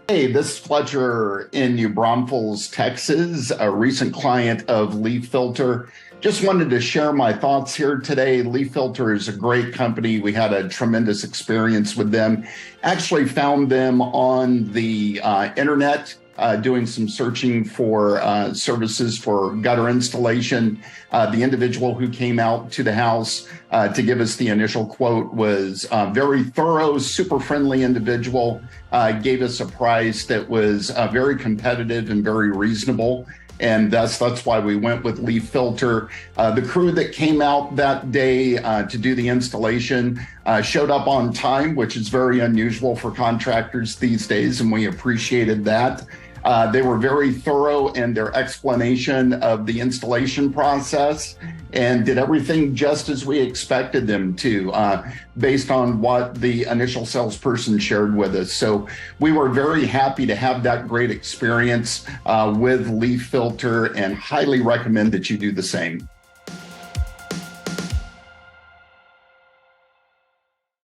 Hey, this is Fletcher in New Braunfels, Texas, a recent client of LeafFilter. Just wanted to share my thoughts here today. LeafFilter is a great company. We had a tremendous experience with them. Actually found them on the internet, doing some searching for services for gutter installation. The individual who came out to the house to give us the initial quote was very thorough, super friendly individual, gave us a price that was very competitive and very reasonable. And that's why we went with LeafFilter. The crew that came out that day to do the installation showed up on time, which is very unusual for contractors these days, and we appreciated that. They were very thorough in their explanation of the installation process and did everything just as we expected them to, based on what the initial salesperson shared with us. So we were very happy to have that great experience with LeafFilter and highly recommend that you do the same.